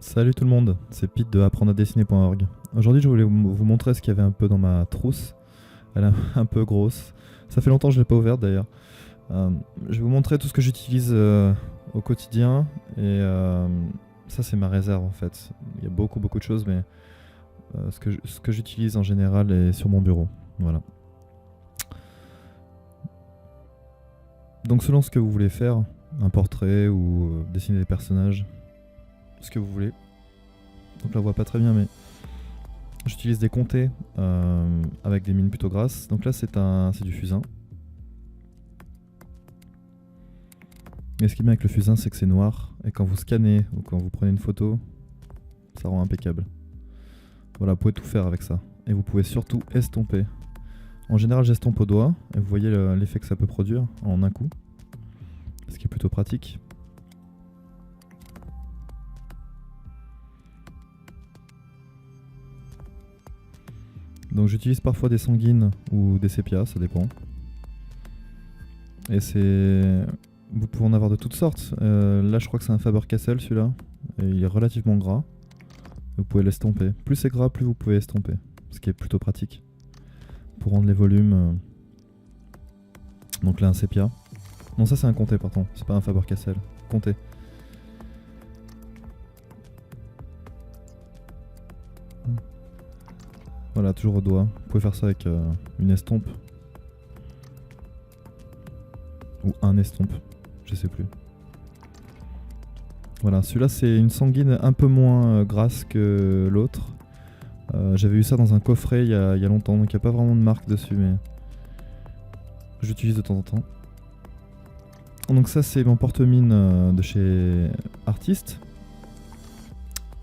Salut tout le monde, c'est Pete de apprendre-à-dessiner.org. Aujourd'hui, je voulais vous montrer ce qu'il y avait un peu dans ma trousse. Elle est un peu grosse. Ça fait longtemps que je ne l'ai pas ouverte d'ailleurs. Je vais vous montrer tout ce que j'utilise au quotidien. Et ça, c'est ma réserve en fait. Il y a beaucoup de choses, mais ce que j'utilise en général est sur mon bureau. Voilà. Donc selon ce que vous voulez faire, un portrait ou dessiner des personnages, ce que vous voulez. Donc là on voit pas très bien, mais j'utilise des comtés avec des mines plutôt grasses. Donc là c'est du fusain. Et ce qui est bien avec le fusain, c'est que c'est noir, et quand vous scannez ou quand vous prenez une photo, ça rend impeccable. Voilà, vous pouvez tout faire avec ça. Et vous pouvez surtout estomper. En général j'estompe au doigt, et vous voyez l'effet que ça peut produire en un coup. Ce qui est plutôt pratique. Donc j'utilise parfois des sanguines ou des sépias, ça dépend. Et vous pouvez en avoir de toutes sortes. Là je crois que c'est un Faber-Castell celui-là. Et il est relativement gras. Vous pouvez l'estomper. Plus c'est gras, plus vous pouvez estomper. Ce qui est plutôt pratique. Pour rendre les volumes. Donc là un sépia. Non, ça c'est un comté pardon, c'est pas un Faber-Castell. Comté. Voilà, toujours au doigt. Vous pouvez faire ça avec une estompe. Ou un estompe, je sais plus. Voilà, celui-là c'est une sanguine un peu moins grasse que l'autre. J'avais eu ça dans un coffret il y a longtemps, donc il n'y a pas vraiment de marque dessus, mais j'utilise de temps en temps. Donc ça c'est mon porte-mine de chez Artist.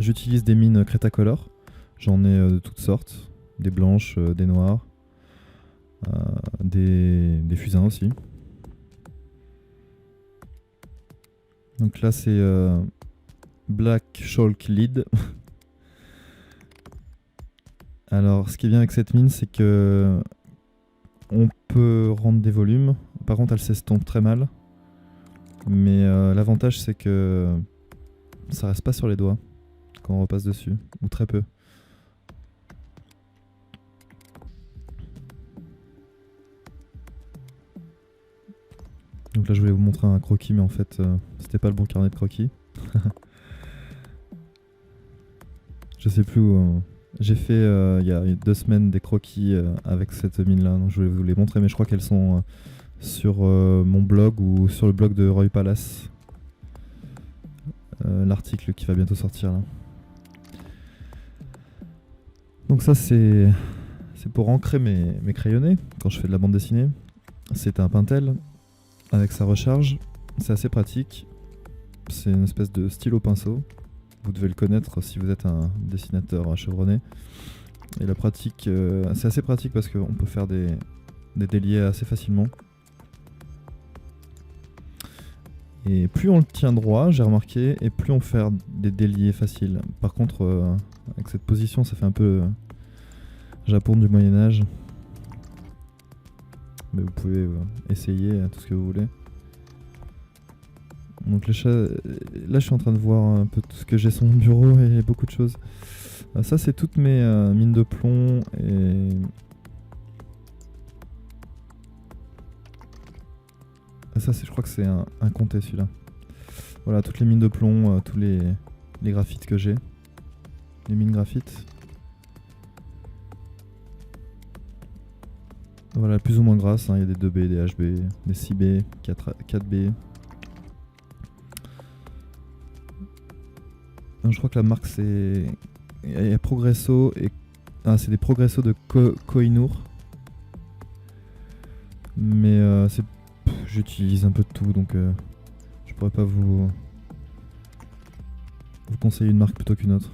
J'utilise des mines Cretacolor. J'en ai de toutes sortes. Des blanches, des noires. Des fusains aussi. Donc là c'est Black Chalk Lead. Alors ce qui est bien avec cette mine, c'est que on peut rendre des volumes. Par contre elle s'estompe très mal. Mais l'avantage c'est que ça reste pas sur les doigts quand on repasse dessus, ou très peu. Donc là je voulais vous montrer un croquis, mais en fait c'était pas le bon carnet de croquis. Je sais plus où. J'ai fait il y a 2 semaines des croquis avec cette mine là, donc je voulais vous les montrer, mais je crois qu'elles sont sur mon blog ou sur le blog de Roy Palace. L'article qui va bientôt sortir là. Donc ça c'est pour ancrer mes crayonnés quand je fais de la bande dessinée. C'est un Pentel avec sa recharge. C'est assez pratique. C'est une espèce de stylo pinceau. Vous devez le connaître si vous êtes un dessinateur chevronné. Et la pratique, c'est assez pratique parce qu'on peut faire des déliés assez facilement. Et plus on le tient droit, j'ai remarqué, et plus on fait des déliés faciles. Par contre, avec cette position, ça fait un peu Japon du Moyen-Âge. Mais vous pouvez essayer tout ce que vous voulez. Donc là je suis en train de voir un peu tout ce que j'ai sur mon bureau et beaucoup de choses. Ça c'est toutes mes mines de plomb et... Ça je crois que c'est un comté celui-là. Voilà, toutes les mines de plomb, tous les graphites que j'ai. Les mines graphites. Voilà, plus ou moins grasses, il y a des 2B, des HB, des 6B, 4B. Je crois que la marque c'est... Il y a Progresso et... Ah, c'est des Progresso de Koh-i-Noor. Mais j'utilise un peu de tout, donc je pourrais pas vous conseiller une marque plutôt qu'une autre.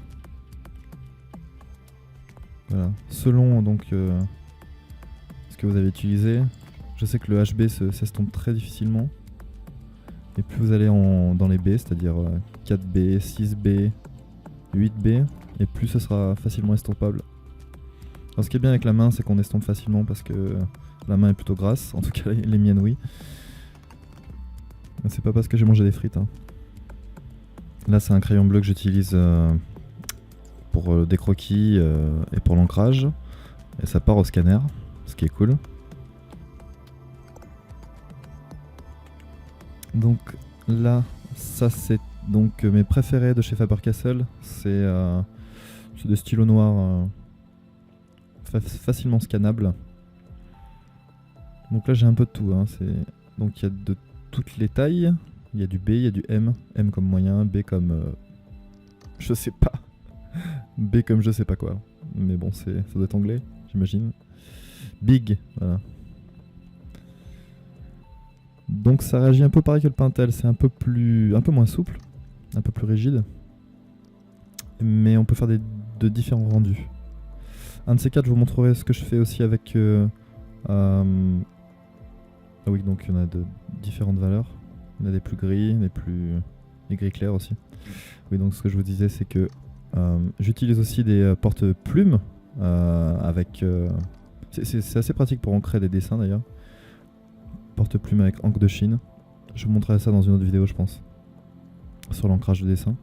Voilà. Selon donc ce que vous avez utilisé, je sais que le HB s'estompe très difficilement. Et plus vous allez dans les B, c'est-à-dire 4B, 6B, 8B, et plus ce sera facilement estompable. Alors ce qui est bien avec la main, c'est qu'on estompe facilement parce que la main est plutôt grasse, en tout cas les miennes oui. C'est pas parce que j'ai mangé des frites. Hein. Là c'est un crayon bleu que j'utilise pour des croquis et pour l'ancrage. Et ça part au scanner, ce qui est cool. Donc là, ça c'est donc mes préférés de chez Faber-Castell. C'est des stylos noirs facilement scannables. Donc là j'ai un peu de tout. Hein. Donc il y a de toutes les tailles. Il y a du B, il y a du M. M comme moyen, B comme... je sais pas. B comme je sais pas quoi. Mais bon, ça doit être anglais, j'imagine. Big, voilà. Donc ça réagit un peu pareil que le Pentel. C'est un peu moins souple. Un peu plus rigide. Mais on peut faire de différents rendus. Un de ces quatre, je vous montrerai ce que je fais aussi avec... ah oui, donc il y en a de différentes valeurs. Il y en a des plus gris, des gris clairs aussi. Oui, donc ce que je vous disais, c'est que j'utilise aussi des porte-plumes avec... c'est assez pratique pour ancrer des dessins d'ailleurs. Porte-plumes avec encre de Chine. Je vous montrerai ça dans une autre vidéo, je pense. Sur l'ancrage de dessin.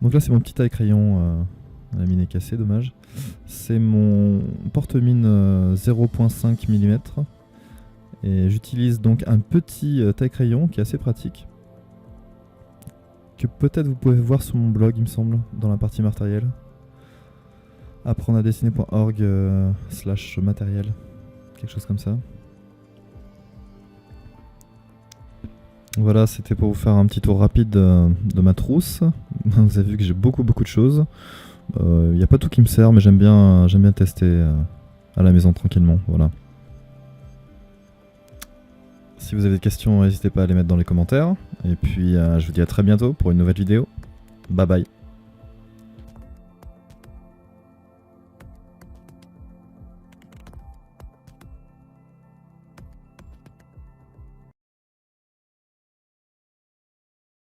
Donc là, c'est mon petit taille-crayon. La mine est cassée, dommage. C'est mon porte-mine 0.5 mm. Et j'utilise donc un petit taille-crayon qui est assez pratique. Que peut-être vous pouvez voir sur mon blog, il me semble, dans la partie matériel. Apprendre à dessiner.org / matériel. Quelque chose comme ça. Voilà, c'était pour vous faire un petit tour rapide de ma trousse. Vous avez vu que j'ai beaucoup de choses. Il n'y a pas tout qui me sert, mais j'aime bien tester à la maison tranquillement. Voilà. Si vous avez des questions, n'hésitez pas à les mettre dans les commentaires. Et puis je vous dis à très bientôt pour une nouvelle vidéo. Bye bye.